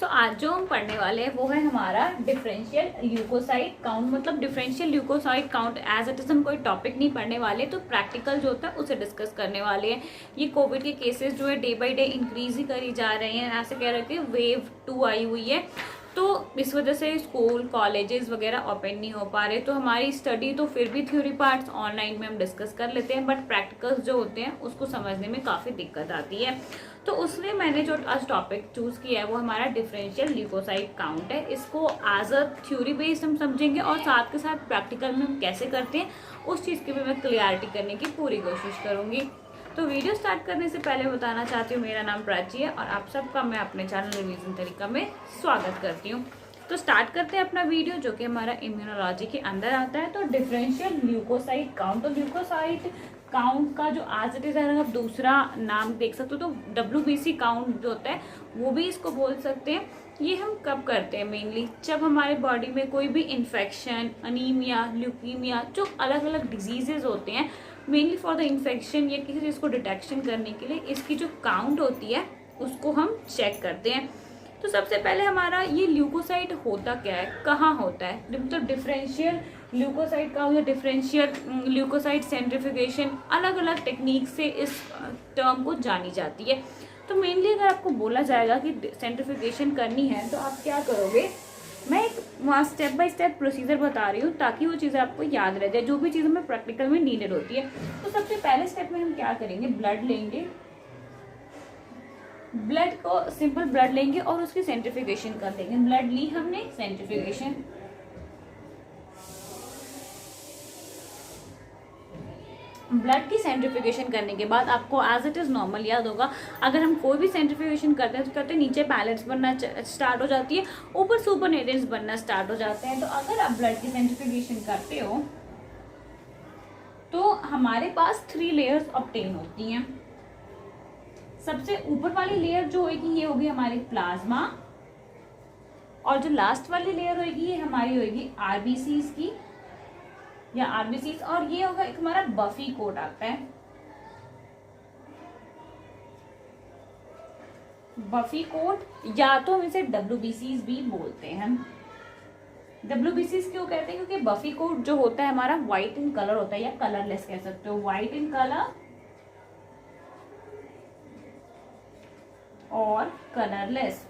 तो आज जो हम पढ़ने वाले हैं वो है हमारा डिफरेंशियल ल्यूकोसाइट काउंट। मतलब differential leukocyte count as it is हम कोई टॉपिक नहीं पढ़ने वाले, तो प्रैक्टिकल जो होता है उसे डिस्कस करने वाले हैं। ये कोविड के केसेस जो है डे बाय डे इंक्रीज ही करी जा रहे हैं, ऐसे कह रहे कि वेव 2 आई हुई है, तो इस वजह से स्कूल कॉलेजेस वगैरह ओपन नहीं हो पा रहे। तो हमारी स्टडी तो फिर भी थ्योरी पार्ट्स ऑनलाइन में हम डिस्कस कर लेते हैं, बट प्रैक्टिकल्स जो होते हैं उसको समझने में काफ़ी दिक्कत आती है। तो उसने मैंने जो आज टॉपिक चूज किया है वो हमारा डिफरेंशियल ल्यूकोसाइट काउंट है। इसको एज अ थ्योरी बेस्ड हम समझेंगे और साथ के साथ प्रैक्टिकल में हम कैसे करते हैं उस चीज़ की भी मैं क्लियरिटी करने की पूरी कोशिश करूँगी। तो वीडियो स्टार्ट करने से पहले बताना चाहती हूँ मेरा नाम प्राची है और आप सबका मैं अपने चैनल रिवीजन तरीका में स्वागत करती हूँ। तो स्टार्ट करते हैं अपना वीडियो जो कि हमारा इम्यूनोलॉजी के अंदर आता है। तो डिफरेंशियल ल्यूकोसाइट काउंट, तो ल्यूकोसाइट काउंट का जो आज इट इज अगर आप दूसरा नाम देख सकते हो तो WBC काउंट जो होता है वो भी इसको बोल सकते हैं। ये हम कब करते हैं? मेनली जब हमारे बॉडी में कोई भी इन्फेक्शन, अनीमिया, ल्यूकीमिया, जो अलग अलग डिजीजेज होते हैं, मेनली फॉर द इन्फेक्शन या किसी चीज़ को डिटेक्शन करने के लिए इसकी जो काउंट होती है उसको हम चेक करते हैं। तो सबसे पहले हमारा ये ल्यूकोसाइट होता क्या है, कहाँ होता है? मतलब डिफरेंशियल ल्यूकोसाइट का या डिफरेंशियल ल्यूकोसाइट सेंट्रिफिकेशन अलग अलग टेक्निक से इस टर्म को जानी जाती है। तो मेनली अगर आपको बोला जाएगा कि सेंट्रिफिकेशन करनी है तो आप क्या करोगे, मैं एक वहाँ स्टेप बाय स्टेप प्रोसीजर बता रही हूँ ताकि वो चीज़ें आपको याद रह जाए, जो भी चीज़ हमें प्रैक्टिकल में नीडेड होती है। तो सबसे पहले स्टेप में हम क्या करेंगे, ब्लड लेंगे, ब्लड को सिंपल ब्लड लेंगे और उसकी सेंट्रिफिकेशन कर देंगे। ब्लड ली हमने, सेंट्रिफिकेशन, ब्लड की सेंट्रिफिकेशन करने के बाद आपको एज इट इज नॉर्मल याद होगा, अगर हम कोई भी सेंट्रिफिकेशन करते हैं तो कहते हैं नीचे पैलेट्स बनना स्टार्ट हो जाती है, ऊपर सुपरनेटेंट्स बनना स्टार्ट हो जाते हैं। तो अगर आप ब्लड की सेंट्रिफिकेशन करते हो तो हमारे पास 3 लेयर्स ऑब्टेन होती हैं। सबसे ऊपर वाली लेयर जो होगी ये होगी हमारी प्लाज्मा, और जो लास्ट वाली लेयर होगी ये हमारी होगी आरबीसीज की या आरबीसीज, और ये होगा एक हमारा बफी कोट आता है। बफी कोट या तो हम इसे WBCs भी बोलते हैं। WBCs क्यों कहते हैं? क्योंकि बफी कोट जो होता है हमारा व्हाइट इन कलर होता है या कलरलेस कह सकते हो, व्हाइट इन कलर और कलरलेस,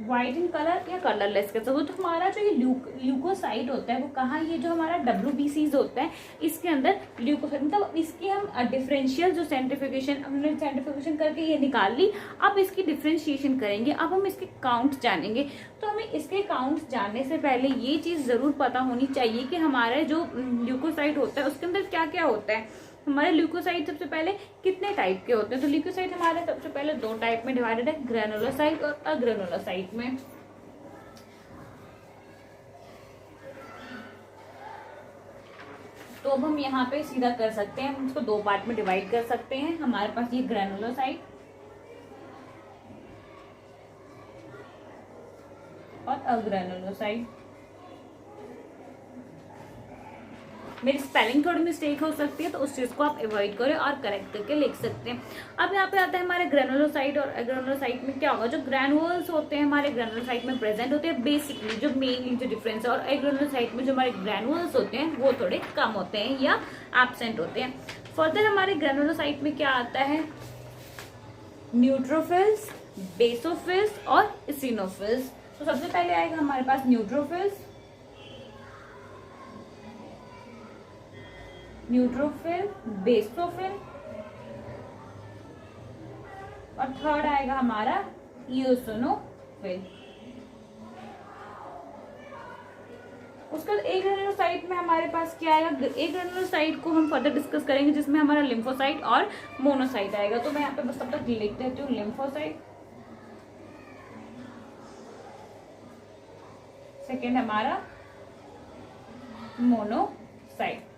व्हाइट इन कलर या कलरलेस कह सकते हो। तो हमारा जो ये ल्यूकोसाइट होता है वो कहाँ, ये जो हमारा WBCs होता है इसके अंदर ल्यूकोसाइट, मतलब इसकी हम डिफरेंशियल जो सेंट्रिफिकेशन, हमने सेंट्रिफिकेशन करके ये निकाल ली, अब इसकी डिफरेंशिएशन करेंगे, अब हम इसके काउंट जानेंगे। तो हमें इसके काउंट जानने से पहले ये चीज़ ज़रूर पता होनी चाहिए कि हमारा जो ल्यूकोसाइट होता है उसके अंदर क्या क्या होता है। हमारे ल्यूकोसाइट सबसे पहले कितने टाइप के होते हैं? तो ल्यूकोसाइट हमारे सबसे पहले 2 टाइप में डिवाइडेड है, ग्रेनुलोसाइट और अग्रेनुलोसाइट में। तो अब हम यहाँ पे सीधा कर सकते हैं, हम इसको 2 पार्ट में डिवाइड कर सकते हैं। हमारे पास ये ग्रेनुलोसाइट और अग्रेनुलोसाइट। मेरी स्पेलिंग थोड़ी मिस्टेक हो सकती है तो उस चीज़ को आप अवॉइड करें और करेक्ट करके लिख सकते हैं। अब यहाँ पे आता है हमारे ग्रेनुलोसाइट और एग्रेनुलोसाइट में क्या होगा, जो ग्रैनुअल्स होते हैं हमारे ग्रेनुलोसाइट में प्रेजेंट होते हैं। बेसिकली जो मेनली जो डिफरेंस है, और एग्रेनुलोसाइट में जो हमारे ग्रैनुअल्स होते हैं वो थोड़े कम होते हैं या एब्सेंट होते हैं। फर्दर हमारे ग्रेनुलोसाइट में क्या आता है, न्यूट्रोफिल्स, बेसोफिल्स और इसिनोफिल्स। तो सबसे पहले आएगा हमारे पास न्यूट्रोफिल्स, न्यूट्रोफिल, बेसोफिल, और थर्ड आएगा हमारा इओसिनोफिल। उसके बाद एक ग्रेनुलोसाइट में हमारे पास क्या आएगा, एक ग्रेनुलोसाइट को हम फर्दर डिस्कस करेंगे जिसमें हमारा लिम्फोसाइट और मोनोसाइट आएगा। तो मैं यहाँ पे बस तब तक लिख देती हूँ, लिम्फोसाइट, सेकेंड हमारा मोनोसाइट।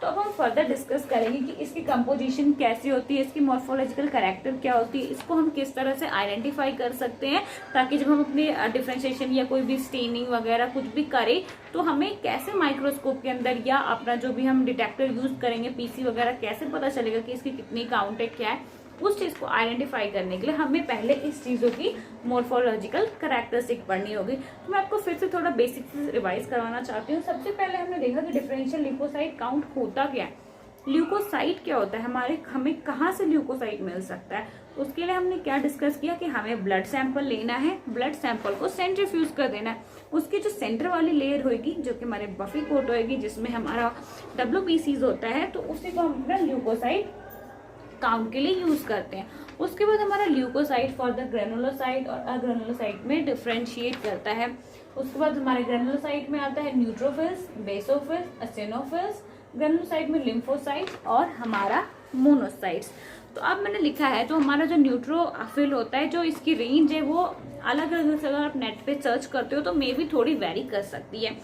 तो अब हम फर्दर डिस्कस करेंगे कि इसकी कंपोजिशन कैसी होती है, इसकी मॉर्फोलॉजिकल कैरेक्टर क्या होती है, इसको हम किस तरह से आइडेंटिफाई कर सकते हैं, ताकि जब हम अपनी डिफरेंशिएशन या कोई भी स्टेनिंग वगैरह कुछ भी करें तो हमें कैसे माइक्रोस्कोप के अंदर या अपना जो भी हम डिटेक्टर यूज करेंगे, PC वगैरह, कैसे पता चलेगा कि इसकी कितनी काउंट है, क्या है, उस चीज़ को आइडेंटिफाई करने के लिए हमें पहले इस चीज़ों की मोर्फोलॉजिकल कैरेक्टरिस्टिक पढ़नी होगी। तो मैं आपको फिर से थोड़ा बेसिक से रिवाइज करवाना चाहती हूँ। सबसे पहले हमने देखा कि डिफरेंशियल ल्यूकोसाइट काउंट होता क्या है, ल्यूकोसाइट क्या होता है, हमें कहाँ से ल्यूकोसाइट मिल सकता है। उसके लिए हमने क्या डिस्कस किया कि हमें ब्लड सैंपल लेना है, ब्लड सैंपल को सेंट्रीफ्यूज कर देना है, उसकी जो सेंटर वाली लेयर होगी जो कि हमारे बफी कोट होगी जिसमें हमारा WBCs होता है, तो उसी को हम अपना ल्यूकोसाइट काउंट के लिए यूज करते हैं। उसके बाद हमारा ल्यूकोसाइट फॉर द ग्रेनुलोसाइट और अग्रेनुलोसाइट में डिफ्रेंशिएट करता है। उसके बाद हमारे ग्रेनुलोसाइट में आता है न्यूट्रोफिल्स, बेसोफिल्स, एसिनोफिल्स, ग्रेनुलोसाइट में लिम्फोसाइट और हमारा मोनोसाइट्स। तो अब मैंने लिखा है तो हमारा जो न्यूट्रोफिल होता है, जो इसकी रेंज है वो अलग अलग से अगर आप नेट पे सर्च करते हो तो मे भी थोड़ी वेरी कर सकती है।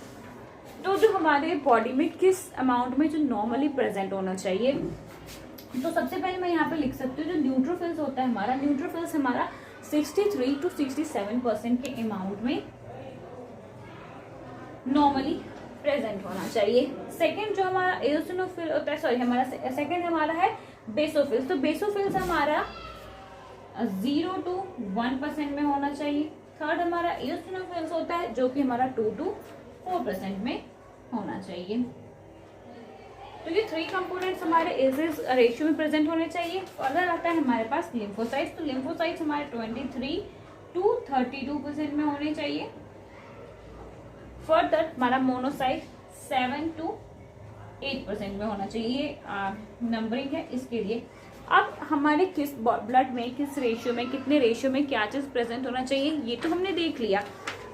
तो जो हमारे बॉडी में किस अमाउंट में जो नॉर्मली प्रेजेंट होना चाहिए, तो सबसे पहले मैं यहाँ पे लिख सकती हूँ जो न्यूट्रोफिल्स होता है हमारा, न्यूट्रोफिल्स हमारा 63 to 67% के अमाउंट में नॉर्मली प्रेजेंट होना चाहिए। सेकेंड जो हमारा एओसिनोफिल होता है, सॉरी हमारा सेकेंड हमारा है बेसोफिल्स। तो बेसोफिल्स हमारा 0 to 1% में होना चाहिए। थर्ड हमारा एओसिनोफिल्स होता है जो कि हमारा 2 to 4% में होना चाहिए। तो ये 3 कंपोनेंट्स हमारे इस रेशियो में प्रेजेंट होने चाहिए। फर्दर आता है हमारे पास लिम्फोसाइट्स। तो लिम्फोसाइट्स हमारे 23 to 32% में होने चाहिए। फर्दर हमारा मोनोसाइट 7 to 8% में होना चाहिए। नंबरिंग है इसके लिए। अब हमारे किस ब्लड में किस रेशियो में कितने रेशियो में क्या चीज प्रेजेंट होना चाहिए ये तो हमने देख लिया।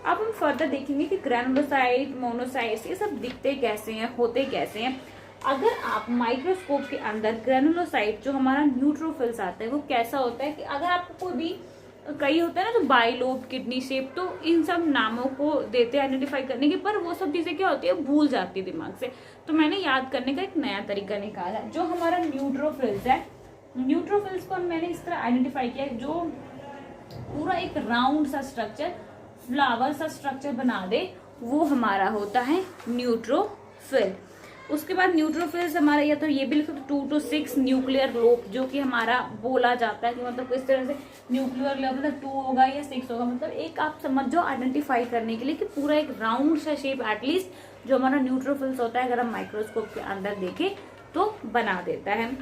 अब हम फर्दर देखेंगे कि ग्रैनुलोसाइट, मोनोसाइट्स ये सब दिखते कैसे हैं, होते कैसे हैं। अगर आप माइक्रोस्कोप के अंदर ग्रैनुलोसाइट जो हमारा न्यूट्रोफिल्स आता है वो कैसा होता है कि अगर आपको कोई भी कई होता है ना तो बाइलोब, किडनी शेप, तो इन सब नामों को देते हैं आइडेंटिफाई करने के, पर वो सब चीजें क्या होती है भूल जाती है दिमाग से। तो मैंने याद करने का एक नया तरीका निकाला। जो हमारा न्यूट्रोफिल्स है, न्यूट्रोफिल्स को मैंने इस तरह आइडेंटिफाई किया जो पूरा एक राउंड सा स्ट्रक्चर, फ्लावर सा स्ट्रक्चर बना दे, वो हमारा होता है न्यूट्रोफिल। उसके बाद न्यूट्रोफिल्स हमारा या तो ये भी लिखो 2 to 6 न्यूक्लियर लोब, जो कि हमारा बोला जाता है कि मतलब इस तरह से न्यूक्लियर लोब मतलब 2 होगा या 6 होगा, मतलब एक आप समझ जाओ आइडेंटिफाई करने के लिए कि पूरा एक राउंड सा शेप एटलीस्ट जो हमारा न्यूट्रोफिल्स होता है अगर हम माइक्रोस्कोप के अंदर देखें तो बना देता है।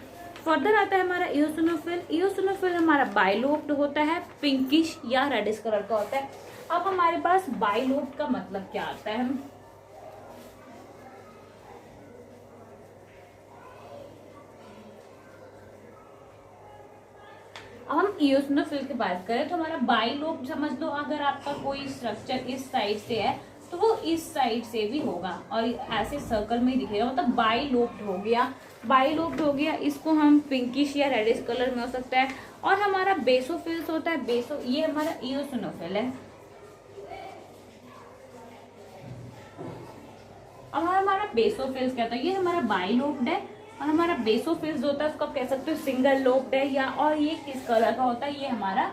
फर्दर आता है हमारा इओसिनोफिल। इओसिनोफिल हमारा बाइलोब्ड होता है, पिंकिश या रेडिश कलर का होता है। अब हमारे पास बाइलोब्ड का मतलब क्या आता है, अब हम इओसिनोफिल की बात करें तो हमारा बाइलोब समझ लो, अगर आपका कोई स्ट्रक्चर इस साइड से है तो वो इस साइड से भी होगा और ऐसे सर्कल में ही दिखेगा, मतलब बाइलोब्ड हो गया। बाइलोब्ड हो गया, इसको हम पिंकिश या रेडिश कलर में हो सकता है। और हमारा बेसोफिल्स होता है, ये हमारा इओसिनोफिल है। अब हमारा बेसोफिल्स क्या था, ये हमारा बाइलोब्ड है। और हमारा बेसोफिल्स होता है उसको आप कह सकते हो सिंगल लोब्ड है, या और ये किस कलर का होता है, ये हमारा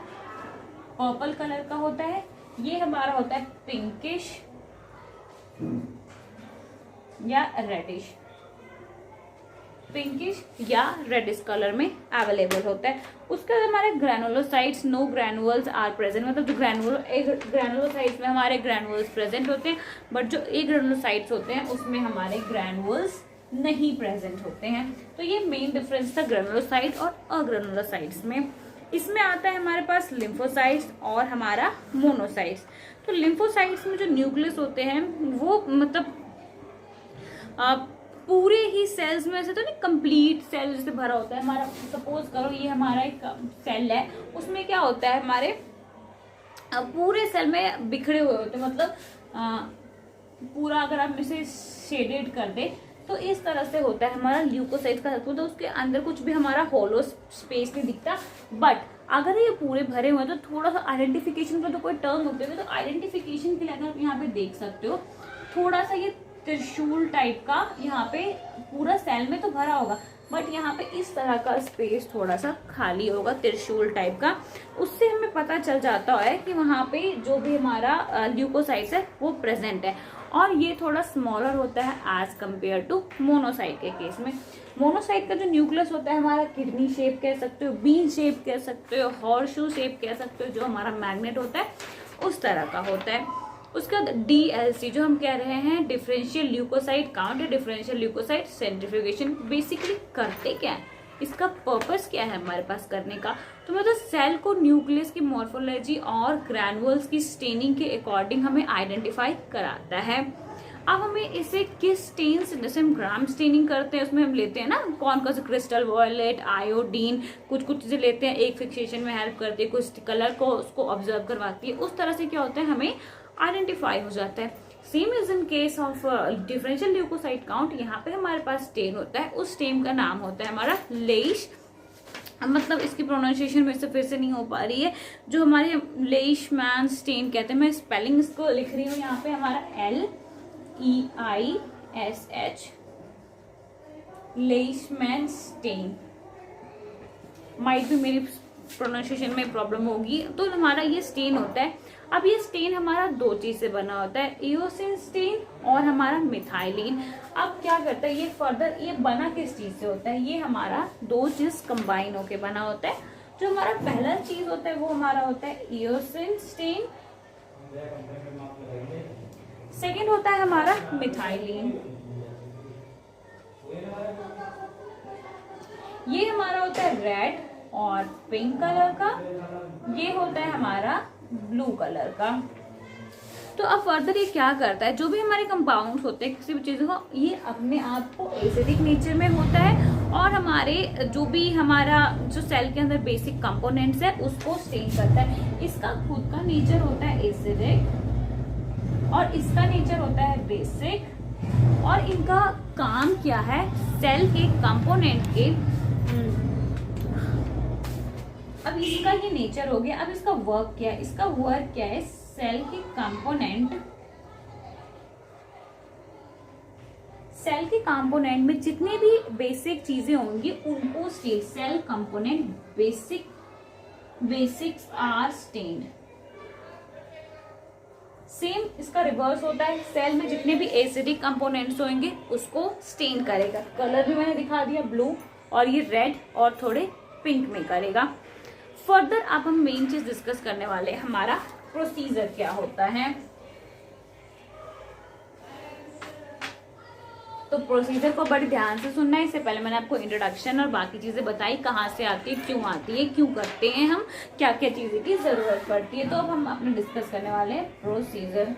पर्पल कलर का होता है। ये हमारा होता है पिंकिश या रेडिश, पिंकिश या रेडिश कलर में अवेलेबल होता है। उसके बाद हमारे granulocytes, no granules are present, मतलब जो ग्रैनुलोसाइट्स में हमारे ग्रैनुअल्स प्रेजेंट होते हैं, बट जो ग्रैनुलोसाइट्स होते हैं उसमें हमारे ग्रैनुअल्स नहीं प्रेजेंट होते हैं। तो ये मेन डिफरेंस था ग्रैनुलोसाइट और अग्रैनुलोसाइट्स में। इसमें आता है हमारे पास लिम्फोसाइट्स और हमारा मोनोसाइट्स। तो लिम्फोसाइट्स में जो न्यूक्लियस होते हैं वो मतलब पूरे ही सेल्स में ऐसे तो नहीं कंप्लीट सेल जैसे भरा होता है हमारा। सपोज करो ये हमारा एक सेल है, उसमें क्या होता है हमारे पूरे सेल में बिखरे हुए होते हैं, मतलब पूरा अगर आप इसे शेडेड कर दे तो इस तरह से होता है हमारा ल्यूकोसाइट्स का। तो उसके अंदर कुछ भी हमारा होलो स्पेस नहीं दिखता। बट अगर ये पूरे भरे हुए हैं तो थोड़ा सा आइडेंटिफिकेशन का तो कोई टर्म होते हुए, तो आइडेंटिफिकेशन के लिए अगर आप यहाँ पे देख सकते हो थोड़ा सा ये त्रिशूल टाइप का यहाँ पे पूरा सेल में तो भरा होगा, बट यहाँ पे इस तरह का स्पेस थोड़ा सा खाली होगा, त्रिशूल टाइप का। उससे हमें पता चल जाता है कि वहाँ पे जो भी हमारा ल्यूकोसाइट्स है वो प्रेजेंट है, और ये थोड़ा स्मॉलर होता है एज कम्पेयर टू मोनोसाइट के केस में। मोनोसाइट का जो न्यूक्लियस होता है हमारा किडनी शेप कह सकते हो, बीन शेप कह सकते हो, हॉर्सशू शेप कह सकते हो, जो हमारा मैग्नेट होता है उस तरह का होता है। उसके बाद डीएलसी जो हम कह रहे हैं, डिफरेंशियल ल्यूकोसाइट काउंट या डिफरेंशियल ल्यूकोसाइट सेंट्रीफ्यूगेशन, बेसिकली करते क्या है, इसका पर्पस क्या है हमारे पास करने का। तो मतलब सेल को न्यूक्लियस की मॉर्फोलॉजी और ग्रैनुअल्स की स्टेनिंग के अकॉर्डिंग हमें आइडेंटिफाई कराता है। अब हमें इसे किस स्टेन से, जैसे हम ग्राम स्टेनिंग करते हैं उसमें हम लेते हैं ना कौन कौन से क्रिस्टल वॉयलेट, आयोडीन, कुछ कुछ चीजें लेते हैं, एक फिक्सेशन में हेल्प करती है, कुछ कलर को उसको ऑब्जर्व करवाती है, उस तरह से क्या होता है हमें आइडेंटिफाई हो जाता है। Same is in case of differential leukocyte count. यहाँ पे हमारे पास स्टेन होता है, उस स्टेन का नाम होता है हमारा लेइश, मतलब इसकी प्रोनाउंसिएशन मेरे से फिर से नहीं हो पा रही है, जो हमारे लेइशमैन स्टेन कहते हैं। मैं स्पेलिंग इसको लिख रही हूँ यहाँ पे, हमारा LEISH, लेइशमैन स्टेन। माइट भी मेरी प्रोनाउंसिएशन में प्रॉब्लम होगी। तो हमारा ये स्टेन होता है। अब ये स्टेन हमारा दो चीज से बना होता है, इओसिन स्टेन और हमारा मिथाइलिन। अब क्या करता है ये फर्दर, ये बना किस चीज से होता है, ये हमारा दो चीज कंबाइन होके बना होता है। जो हमारा पहला चीज होता है वो हमारा होता है इओसिन स्टेन, सेकेंड होता है हमारा मिथाइलिन। ये हमारा होता है रेड और पिंक कलर का, ये होता है हमारा ब्लू कलर का। तो अब फर्दर ये क्या करता है, जो भी हमारे कंपाउंड्स होते हैं किसी भी चीज को, ये अपने आप को एसिडिक नेचर में होता है, और हमारे जो भी हमारा जो सेल के अंदर बेसिक कंपोनेंट्स है उसको स्टेन करता है। इसका खुद का नेचर होता है एसिडिक और इसका नेचर होता है बेसिक, और इनका काम क्या है, सेल के कंपोनेंट के, अब इसका ये नेचर हो गया। अब इसका वर्क क्या है, इसका वर्क क्या है, सेल के कंपोनेंट में जितने भी बेसिक चीजें होंगी उनको stain, cell component basics are stained. Same इसका रिवर्स होता है, सेल में जितने भी एसिडिक कंपोनेंट्स होंगे उसको स्टेन करेगा। कलर भी मैंने दिखा दिया, ब्लू, और ये रेड और थोड़े पिंक में करेगा। फर्दर अब हम मेन चीज डिस्कस करने वाले हैं, हमारा प्रोसीजर क्या होता है। तो प्रोसीजर को बड़े ध्यान से सुनना है। इससे पहले मैंने आपको इंट्रोडक्शन और बाकी चीजें बताई, कहाँ से आती है, क्यों करते हैं हम, क्या क्या चीजें की जरूरत पड़ती है। तो अब हम अपने डिस्कस करने वाले हैं प्रोसीजर।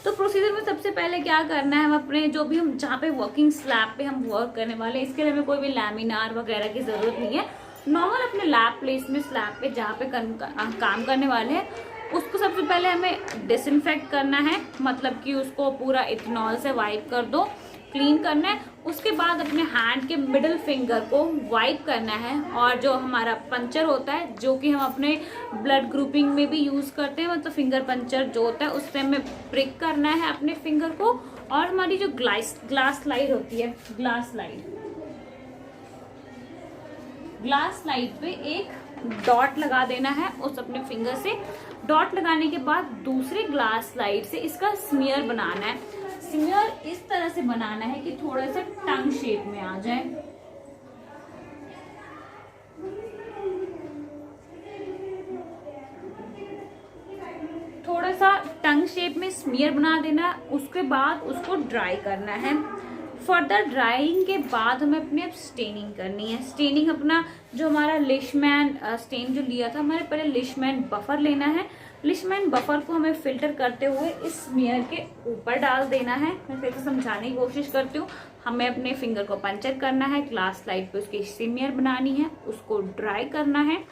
तो प्रोसीजर में सबसे पहले क्या करना है, हम अपने जो भी हम जहाँ पे वर्किंग स्लैब पे हम वर्क करने वाले हैं, इसके लिए हमें कोई भी लैमिनार वगैरह की जरूरत नहीं है। नॉर्मल अपने लैब प्लेस में स्लैब पे जहाँ पे काम करने वाले हैं उसको सबसे पहले हमें डिसइंफेक्ट करना है, मतलब कि उसको पूरा इथेनॉल से वाइप कर दो, क्लीन करना है। उसके बाद अपने हैंड के मिडिल फिंगर को वाइप करना है, और जो हमारा पंचर होता है जो कि हम अपने ब्लड ग्रुपिंग में भी यूज करते हैं, मतलब फिंगर पंचर जो होता है उससे हमें प्रिक करना है अपने फिंगर को। और हमारी जो ग्लास स्लाइड होती है, ग्लास स्लाइड पे एक डॉट लगा देना है उस अपने फिंगर से। डॉट लगाने के बाद दूसरे ग्लास स्लाइड से इसका स्मीयर बनाना है। स्मीयर इस तरह से बनाना है कि थोड़ा सा टंग शेप में आ जाए। थोड़ा सा टंग शेप में स्मीयर बना देना, उसके बाद उसको ड्राई करना है। फर्दर ड्राइंग के बाद हमें अपने अब स्टेनिंग करनी है। स्टेनिंग अपना जो हमारा लिशमैन स्टेन जो लिया था, हमारे पहले लिशमैन बफर लेना है। लिशमैन बफर को हमें फिल्टर करते हुए इस स्मीयर के ऊपर डाल देना है। मैं फिर से समझाने की कोशिश करती हूँ। हमें अपने फिंगर को पंचर करना है, ग्लास स्लाइड पे उसकी स्मीयर बनानी है, उसको ड्राई करना है।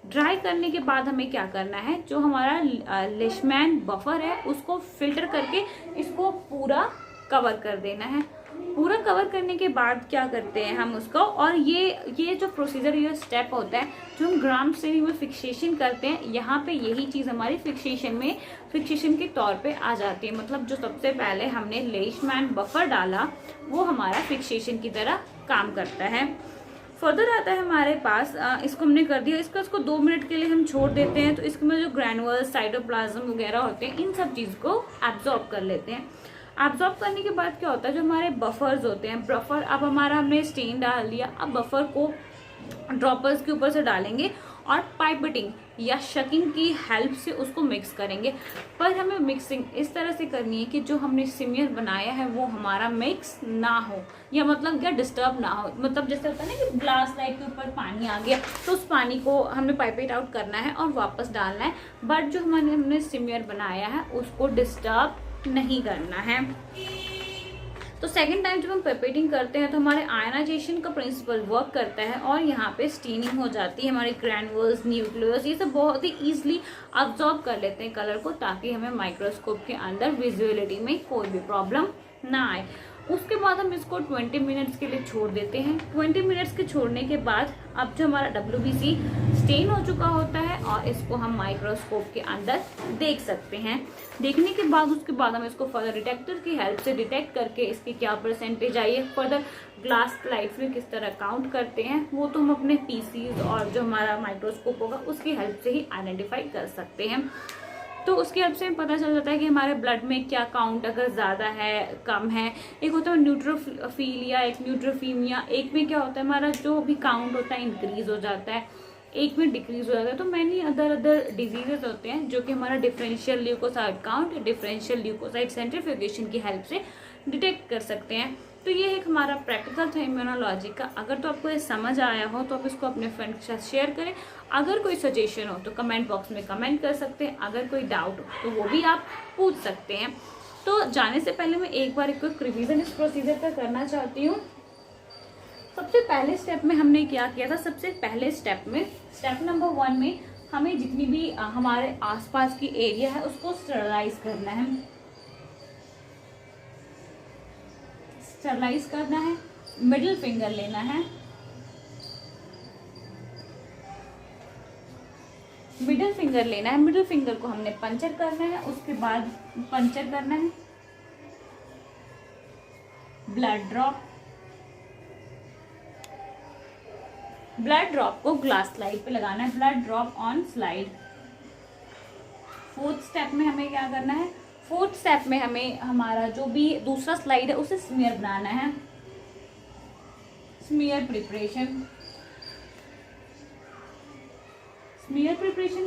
ड्राई करने के बाद हमें क्या करना है, जो हमारा लिशमैन बफर है उसको फिल्टर करके इसको पूरा कवर कर देना है। पूरा कवर करने के बाद क्या करते हैं हम उसको, और ये जो प्रोसीजर, ये स्टेप होता है जो हम ग्राम स्टेनिंग में फिक्सेशन करते हैं, यहाँ पे यही चीज़ हमारी फिक्सेशन के तौर पे आ जाती है। मतलब जो सबसे पहले हमने लेशमैन बफर डाला वो हमारा फिक्सेशन की तरह काम करता है। फर्दर आता है हमारे पास, इसको हमने कर दिया, इसको 2 मिनट के लिए हम छोड़ देते हैं। तो इसमें जो ग्रैनुअल्स, साइटोप्लाज्म वगैरह होते हैं, इन सब चीज़ को एब्जॉर्ब कर लेते हैं। एब्जॉर्ब करने के बाद क्या होता है, जो हमारे बफर्स होते हैं, बफर अब हमारा हमने स्टेन डाल दिया, अब बफर को ड्रॉपर्स के ऊपर से डालेंगे और पाइपेटिंग या शकिंग की हेल्प से उसको मिक्स करेंगे। पर हमें मिक्सिंग इस तरह से करनी है कि जो हमने सिमियर बनाया है वो हमारा मिक्स ना हो, या मतलब क्या डिस्टर्ब ना हो। मतलब जैसे होता है ना कि ग्लास लाइट के ऊपर पानी आ गया तो उस पानी को हमने पाइपेट आउट करना है और वापस डालना है, बट जो हमने सिमियर बनाया है उसको डिस्टर्ब नहीं करना है। तो सेकेंड टाइम जब हम पेपेटिंग करते हैं तो हमारे आयनाइजेशन का प्रिंसिपल वर्क करता है और यहाँ पे स्टेनिंग हो जाती है। हमारे ग्रैनुअल्स, न्यूक्लियस, ये सब बहुत ही ईजिली अब्जॉर्ब कर लेते हैं कलर को, ताकि हमें माइक्रोस्कोप के अंदर विजुअलिटी में कोई भी प्रॉब्लम ना आए। उसके बाद हम इसको 20 मिनट्स के लिए छोड़ देते हैं। 20 मिनट्स के छोड़ने के बाद अब जो हमारा WBC स्टेन हो चुका होता है और इसको हम माइक्रोस्कोप के अंदर देख सकते हैं। देखने के बाद उसके बाद हम इसको फर्दर डिटेक्टर की हेल्प से डिटेक्ट करके इसकी क्या परसेंटेज आई है, फर्दर ग्लास स्लाइड्स में किस तरह काउंट करते हैं, वो तो हम अपने पीसीज और जो हमारा माइक्रोस्कोप होगा उसकी हेल्प से ही आइडेंटिफाई कर सकते हैं। तो उसकी हेल्प से पता चल जाता है कि हमारे ब्लड में क्या काउंट अगर ज़्यादा है, कम है। एक होता है न्यूट्रोफिलिया, एक न्यूट्रोफीमिया। एक में क्या होता है, हमारा जो भी काउंट होता है इंक्रीज हो जाता है, एक में डिक्रीज हो जाता है। तो मैनी अदर डिजीजेज होते हैं जो कि हमारा differential leukocyte count, differential leukocyte centrifugation की हेल्प से डिटेक्ट कर सकते हैं। तो ये एक हमारा प्रैक्टिकल था इम्यूनोलॉजी का। अगर तो आपको ये समझ आया हो तो आप इसको अपने फ्रेंड के साथ शेयर करें। अगर कोई सजेशन हो तो कमेंट बॉक्स में कमेंट कर सकते हैं। अगर कोई डाउट हो तो वो भी आप पूछ सकते हैं। तो जाने से पहले मैं एक बार क्विक रिवीजन इस प्रोसीजर का करना चाहती हूँ। सबसे पहले स्टेप में हमने क्या किया था, सबसे पहले स्टेप नंबर 1 में हमें जितनी भी हमारे आसपास की एरिया है उसको स्टरलाइज करना है। स्टरलाइज करना है, मिडिल फिंगर लेना है, मिडिल फिंगर को हमने पंचर करना है। उसके बाद पंचर करना है ब्लड ड्रॉप को ग्लास स्लाइड पे लगाना है, blood drop on slide. Fourth step में हमें क्या करना है, फोर्थ स्टेप में हमें हमारा जो भी दूसरा स्लाइड है उसे स्मीयर बनाना है, स्मीयर प्रिपरेशन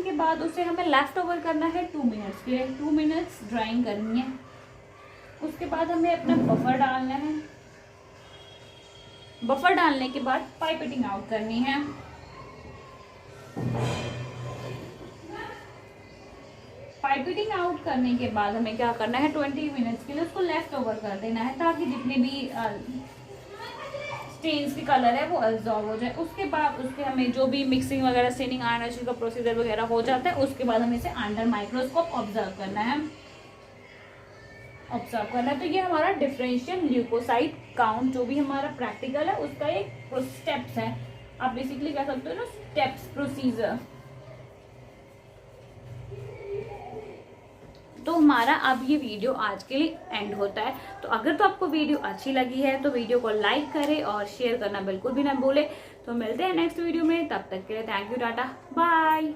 के बाद उसे हमें लेफ्ट ओवर करना है 2 मिनट्स के लिए। 2 मिनट्स ड्राइंग करनी है। उसके बाद हमें अपना बफर डालना है। बफर डालने के बाद पाइपेटिंग आउट करनी है। पाइपेटिंग आउट करने के बाद हमें क्या करना है, 20 मिनट्स के लिए उसको लेफ्ट ओवर कर देना है, ताकि जितने भी स्टेन्स की कलर है वो अब्जॉर्ब हो जाए। उसके बाद उसके हमें जो भी मिक्सिंग वगैरह, स्टेनिंग, आयनाइजेशन का प्रोसीजर वगैरह हो जाता है, उसके बाद हमें इसे अंडर माइक्रोस्कोप ऑब्जर्व करना है। तो ये हमारा डिफरेंशियल ल्यूकोसाइट काउंट जो भी हमारा प्रैक्टिकल है उसका एक स्टेप्स है। आप बेसिकली कह सकते हो ना, स्टेप्स प्रोसीजर। तो हमारा अब ये वीडियो आज के लिए एंड होता है। तो अगर तो आपको वीडियो अच्छी लगी है तो वीडियो को लाइक करें और शेयर करना बिल्कुल भी ना भूले। तो मिलते हैं नेक्स्ट वीडियो में, तब तक के लिए थैंक यू, टाटा, बाय।